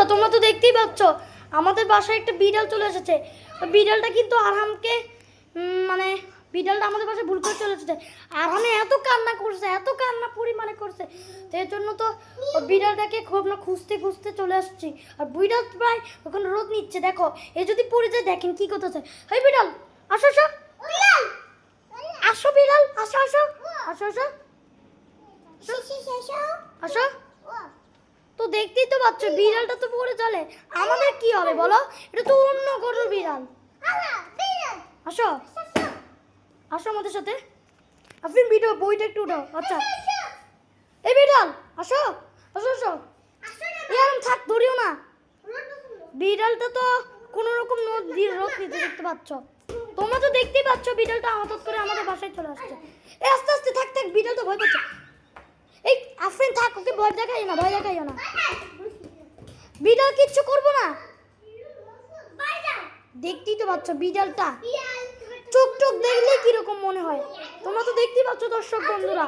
বন্ধুরা তোমরা তো দেখতেই পাচ্ছ আমাদের বাসায় একটা বিড়াল চলে এসেছে। বিড়ালটা কিন্তু আরহামকে মানে বিড়ালটা আমাদের বাসায় ভুল করে চলে এসেছে। আরহামে এত কান্না করছে, এত কান্না পরিমাণে করছে, তো এর জন্য তো বিড়ালটাকে খুব না খুঁজতে খুঁজতে চলে আসছি। আর বিড়াল প্রায় ওখানে রোদ নিচ্ছে, দেখো এ যদি পড়ে যায় দেখেন কি করতেছে। হেই বিড়াল আসো আসো, বিড়াল আসো, বিড়াল আসো আসো আসো আসো আসো। তো দেখতেই তো পাচ্ছ বিড়ালটা তো পড়ে চলে, আমাদের কি হবে বলো? এটা তো অন্য গরুর বিড়াল। আসো আসো আমাদের সাথে। আফরিন ভিডিও বইটা একটু উঠাও। আচ্ছা এই বিড়াল আসো আসো আসো। এরকম থাক, ধরিও না। বিড়ালটা তো কোনো রকম রোদ নিতে দেখতে পাচ্ছ, তোমরা তো দেখতেই পাচ্ছ বিড়ালটা হঠাৎ করে আমাদের বাসায় চলে আসছে। এই আস্তে আস্তে থাক থাক, বিড়াল তো ভয় পাচ্ছে। এই আফরিন থাক, ওকে ভয় দেখাইও না, ভয় দেখাইও না। বিড়াল কিচ্ছু করবো না, দেখতেই তো পাচ্ছ বিড়ালটা চোখ চোখ দেখলেই কিরকম মনে হয়, তোমরা তো দেখতেই পাচ্ছ দর্শক বন্ধুরা।